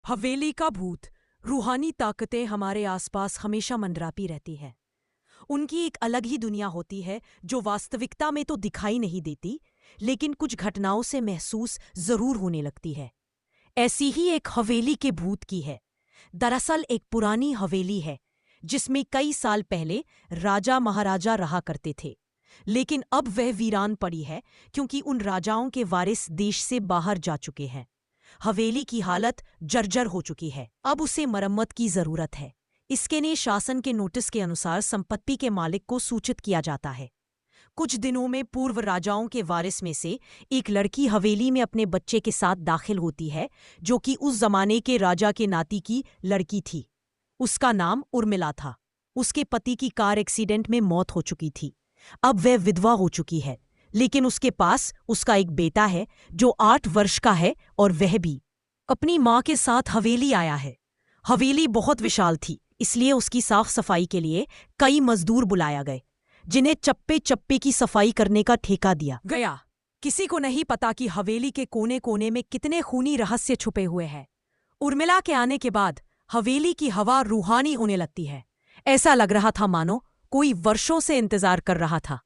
हवेली का भूत। रूहानी ताकतें हमारे आसपास हमेशा मंडराती रहती हैं। उनकी एक अलग ही दुनिया होती है जो वास्तविकता में तो दिखाई नहीं देती, लेकिन कुछ घटनाओं से महसूस जरूर होने लगती है। ऐसी ही एक हवेली के भूत की है। दरअसल एक पुरानी हवेली है जिसमें कई साल पहले राजा महाराजा रहा करते थे, लेकिन अब वह वीरान पड़ी है क्योंकि उन राजाओं के वारिस देश से बाहर जा चुके हैं। हवेली की हालत जर्जर हो चुकी है, अब उसे मरम्मत की जरूरत है। इसके लिए शासन के नोटिस के अनुसार संपत्ति के मालिक को सूचित किया जाता है। कुछ दिनों में पूर्व राजाओं के वारिस में से एक लड़की हवेली में अपने बच्चे के साथ दाखिल होती है, जो कि उस जमाने के राजा के नाती की लड़की थी। उसका नाम उर्मिला था। उसके पति की कार एक्सीडेंट में मौत हो चुकी थी। अब वह विधवा हो चुकी है, लेकिन उसके पास उसका एक बेटा है जो 8 वर्ष का है और वह भी अपनी माँ के साथ हवेली आया है। हवेली बहुत विशाल थी, इसलिए उसकी साफ सफाई के लिए कई मजदूर बुलाया गए, जिन्हें चप्पे चप्पे की सफाई करने का ठेका दिया गया। किसी को नहीं पता कि हवेली के कोने कोने में कितने खूनी रहस्य छुपे हुए हैं। उर्मिला के आने के बाद हवेली की हवा रूहानी होने लगती है। ऐसा लग रहा था मानो कोई वर्षों से इंतजार कर रहा था।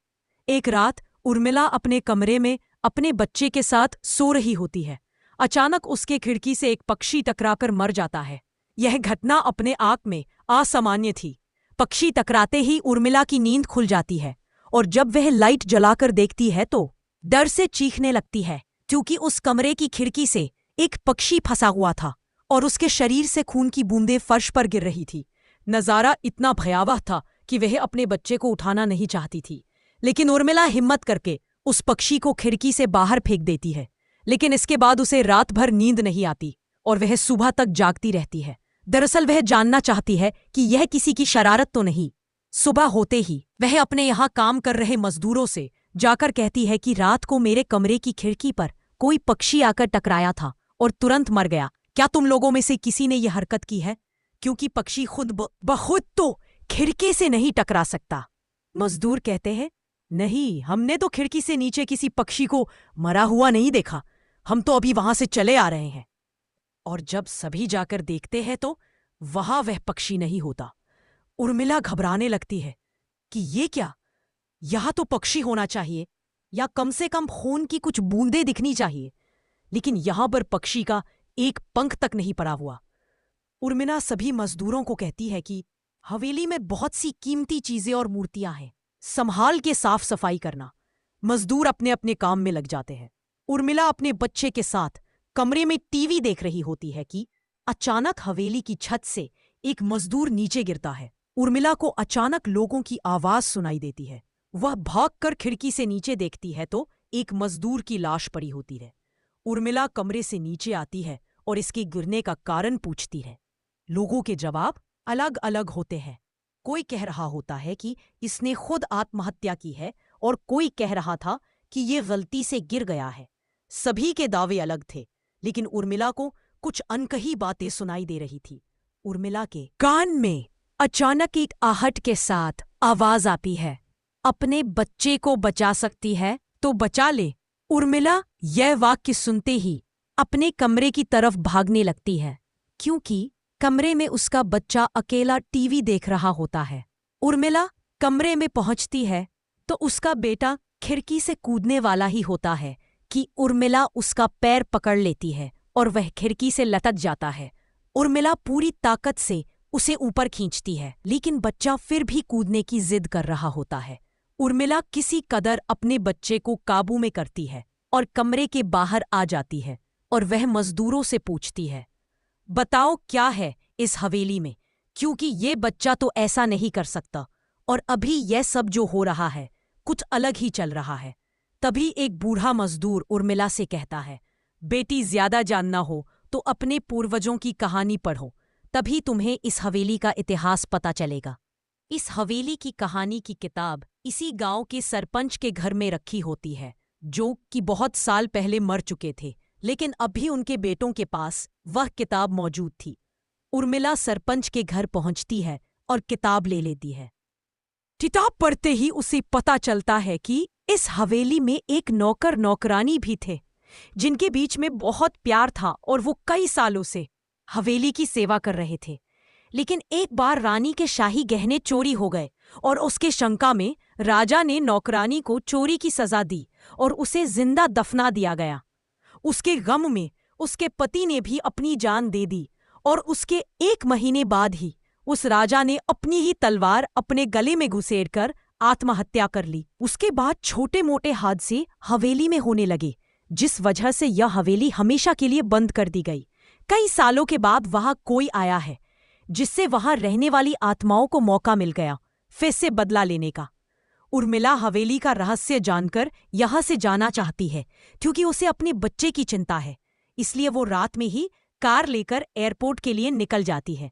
एक रात उर्मिला अपने कमरे में अपने बच्चे के साथ सो रही होती है। अचानक उसके खिड़की से एक पक्षी टकराकर मर जाता है। यह घटना अपने आप में असामान्य थी। पक्षी टकराते ही उर्मिला की नींद खुल जाती है और जब वह लाइट जलाकर देखती है तो डर से चीखने लगती है, क्योंकि उस कमरे की खिड़की से एक पक्षी फंसा हुआ था और उसके शरीर से खून की बूंदें फर्श पर गिर रही थी। नजारा इतना भयावह था कि वह अपने बच्चे को उठाना नहीं चाहती थी, लेकिन उर्मिला हिम्मत करके उस पक्षी को खिड़की से बाहर फेंक देती है। लेकिन इसके बाद उसे रात भर नींद नहीं आती और वह सुबह तक जागती रहती है। दरअसल वह जानना चाहती है कि यह किसी की शरारत तो नहीं। सुबह होते ही वह अपने यहाँ काम कर रहे मजदूरों से जाकर कहती है कि रात को मेरे कमरे की खिड़की पर कोई पक्षी आकर टकराया था और तुरंत मर गया। क्या तुम लोगों में से किसी ने यह हरकत की है? क्योंकि पक्षी खुद बखुद तो खिड़की से नहीं टकरा सकता। मजदूर कहते हैं, नहीं, हमने तो खिड़की से नीचे किसी पक्षी को मरा हुआ नहीं देखा। हम तो अभी वहां से चले आ रहे हैं। और जब सभी जाकर देखते हैं तो वहां वह पक्षी नहीं होता। उर्मिला घबराने लगती है कि ये क्या, यहां तो पक्षी होना चाहिए या कम से कम खून की कुछ बूंदें दिखनी चाहिए, लेकिन यहां पर पक्षी का एक पंख तक नहीं पड़ा हुआ। उर्मिला सभी मजदूरों को कहती है कि हवेली में बहुत सी कीमती चीजें और मूर्तियां हैं, संभाल के साफ सफाई करना। मजदूर अपने अपने काम में लग जाते हैं। उर्मिला अपने बच्चे के साथ कमरे में टीवी देख रही होती है कि अचानक हवेली की छत से एक मजदूर नीचे गिरता है। उर्मिला को अचानक लोगों की आवाज सुनाई देती है। वह भागकर खिड़की से नीचे देखती है तो एक मजदूर की लाश पड़ी होती है। उर्मिला कमरे से नीचे आती है और इसके गिरने का कारण पूछती है। लोगों के जवाब अलग अलग होते हैं। कोई कह रहा होता है कि इसने खुद आत्महत्या की है और कोई कह रहा था कि ये गलती से गिर गया है। सभी के दावे अलग थे, लेकिन उर्मिला को कुछ अनकही बातें सुनाई दे रही थी। उर्मिला के कान में अचानक एक आहट के साथ आवाज आती है, अपने बच्चे को बचा सकती है तो बचा ले। उर्मिला यह वाक्य सुनते ही अपने कमरे की तरफ भागने लगती है, क्योंकि कमरे में उसका बच्चा अकेला टीवी देख रहा होता है। उर्मिला कमरे में पहुंचती है तो उसका बेटा खिड़की से कूदने वाला ही होता है कि उर्मिला उसका पैर पकड़ लेती है और वह खिड़की से लटक जाता है। उर्मिला पूरी ताकत से उसे ऊपर खींचती है, लेकिन बच्चा फिर भी कूदने की जिद कर रहा होता है। उर्मिला किसी कदर अपने बच्चे को काबू में करती है और कमरे के बाहर आ जाती है और वह मजदूरों से पूछती है, बताओ क्या है इस हवेली में, क्योंकि ये बच्चा तो ऐसा नहीं कर सकता और अभी यह सब जो हो रहा है कुछ अलग ही चल रहा है। तभी एक बूढ़ा मजदूर उर्मिला से कहता है, बेटी, ज्यादा जानना हो तो अपने पूर्वजों की कहानी पढ़ो, तभी तुम्हें इस हवेली का इतिहास पता चलेगा। इस हवेली की कहानी की किताब इसी गांव के सरपंच के घर में रखी होती है, जो कि बहुत साल पहले मर चुके थे, लेकिन अभी उनके बेटों के पास वह किताब मौजूद थी। उर्मिला सरपंच के घर पहुंचती है और किताब ले लेती है। किताब पढ़ते ही उसे पता चलता है कि इस हवेली में एक नौकर नौकरानी भी थे, जिनके बीच में बहुत प्यार था और वो कई सालों से हवेली की सेवा कर रहे थे। लेकिन एक बार रानी के शाही गहने चोरी हो गए और उसके शंका में राजा ने नौकरानी को चोरी की सजा दी और उसे जिंदा दफना दिया गया। उसके गम में उसके पति ने भी अपनी जान दे दी और उसके 1 महीने बाद ही उस राजा ने अपनी ही तलवार अपने गले में घुसेड़कर आत्महत्या कर ली। उसके बाद छोटे मोटे हादसे हवेली में होने लगे, जिस वजह से यह हवेली हमेशा के लिए बंद कर दी गई। कई सालों के बाद वहां कोई आया है, जिससे वहां रहने वाली आत्माओं को मौका मिल गया फिर से बदला लेने का। उर्मिला हवेली का रहस्य जानकर यहां से जाना चाहती है, क्योंकि उसे अपने बच्चे की चिंता है। इसलिए वो रात में ही कार लेकर एयरपोर्ट के लिए निकल जाती है।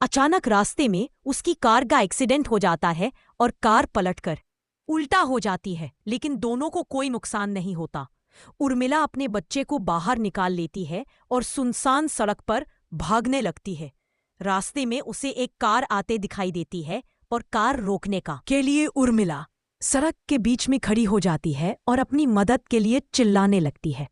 अचानक रास्ते में उसकी कार का एक्सीडेंट हो जाता है और कार पलटकर उल्टा हो जाती है, लेकिन दोनों को कोई नुकसान नहीं होता। उर्मिला अपने बच्चे को बाहर निकाल लेती है और सुनसान सड़क पर भागने लगती है। रास्ते में उसे एक कार आते दिखाई देती है और कार रोकने के लिए उर्मिला सड़क के बीच में खड़ी हो जाती है और अपनी मदद के लिए चिल्लाने लगती है।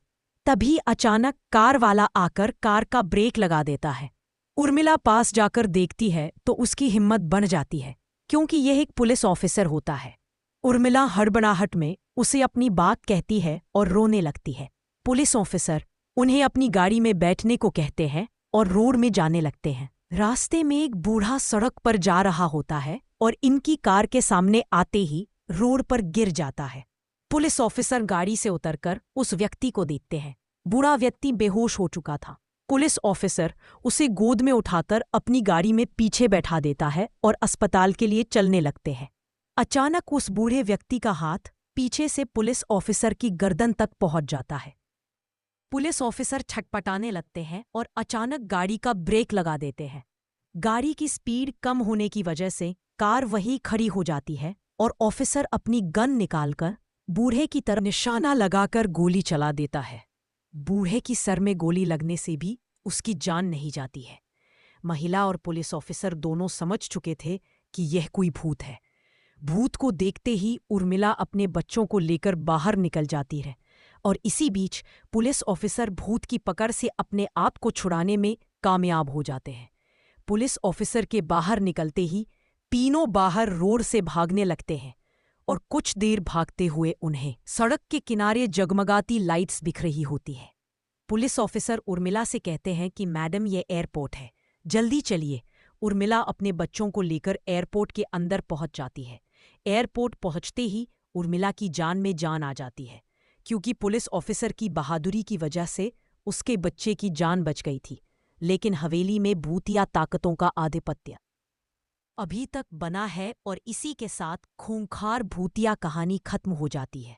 तभी अचानक कार वाला आकर कार का ब्रेक लगा देता है। उर्मिला पास जाकर देखती है तो उसकी हिम्मत बन जाती है, क्योंकि यह एक पुलिस ऑफिसर होता है। उर्मिला हड़बड़ाहट में उसे अपनी बात कहती है और रोने लगती है। पुलिस ऑफिसर उन्हें अपनी गाड़ी में बैठने को कहते हैं और रोड में जाने लगते हैं। रास्ते में एक बूढ़ा सड़क पर जा रहा होता है और इनकी कार के सामने आते ही रोड पर गिर जाता है। पुलिस ऑफिसर गाड़ी से उतरकर उस व्यक्ति को देखते हैं। बूढ़ा व्यक्ति बेहोश हो चुका था। पुलिस ऑफिसर उसे गोद में उठाकर अपनी गाड़ी में पीछे बैठा देता है और अस्पताल के लिए चलने लगते हैं। अचानक उस बूढ़े व्यक्ति का हाथ पीछे से पुलिस ऑफिसर की गर्दन तक पहुंच जाता है। पुलिस ऑफिसर छटपटाने लगते हैं और अचानक गाड़ी का ब्रेक लगा देते हैं। गाड़ी की स्पीड कम होने की वजह से कार वहीं खड़ी हो जाती है और ऑफिसर अपनी गन निकालकर बूढ़े की तरफ निशाना लगाकर गोली चला देता है। बूढ़े की सर में गोली लगने से भी उसकी जान नहीं जाती है। महिला और पुलिस ऑफिसर दोनों समझ चुके थे कि यह कोई भूत है। भूत को देखते ही उर्मिला अपने बच्चों को लेकर बाहर निकल जाती है और इसी बीच पुलिस ऑफिसर भूत की पकड़ से अपने आप को छुड़ाने में कामयाब हो जाते हैं। पुलिस ऑफिसर के बाहर निकलते ही तीनों बाहर रोड से भागने लगते हैं और कुछ देर भागते हुए उन्हें सड़क के किनारे जगमगाती लाइट्स दिख रही होती है। पुलिस ऑफिसर उर्मिला से कहते हैं कि मैडम, ये एयरपोर्ट है, जल्दी चलिए। उर्मिला अपने बच्चों को लेकर एयरपोर्ट के अंदर पहुंच जाती है। एयरपोर्ट पहुंचते ही उर्मिला की जान में जान आ जाती है, क्योंकि पुलिस ऑफिसर की बहादुरी की वजह से उसके बच्चे की जान बच गई थी। लेकिन हवेली में भूतिया ताकतों का आधिपत्य अभी तक बना है और इसी के साथ खूंखार भूतिया कहानी खत्म हो जाती है।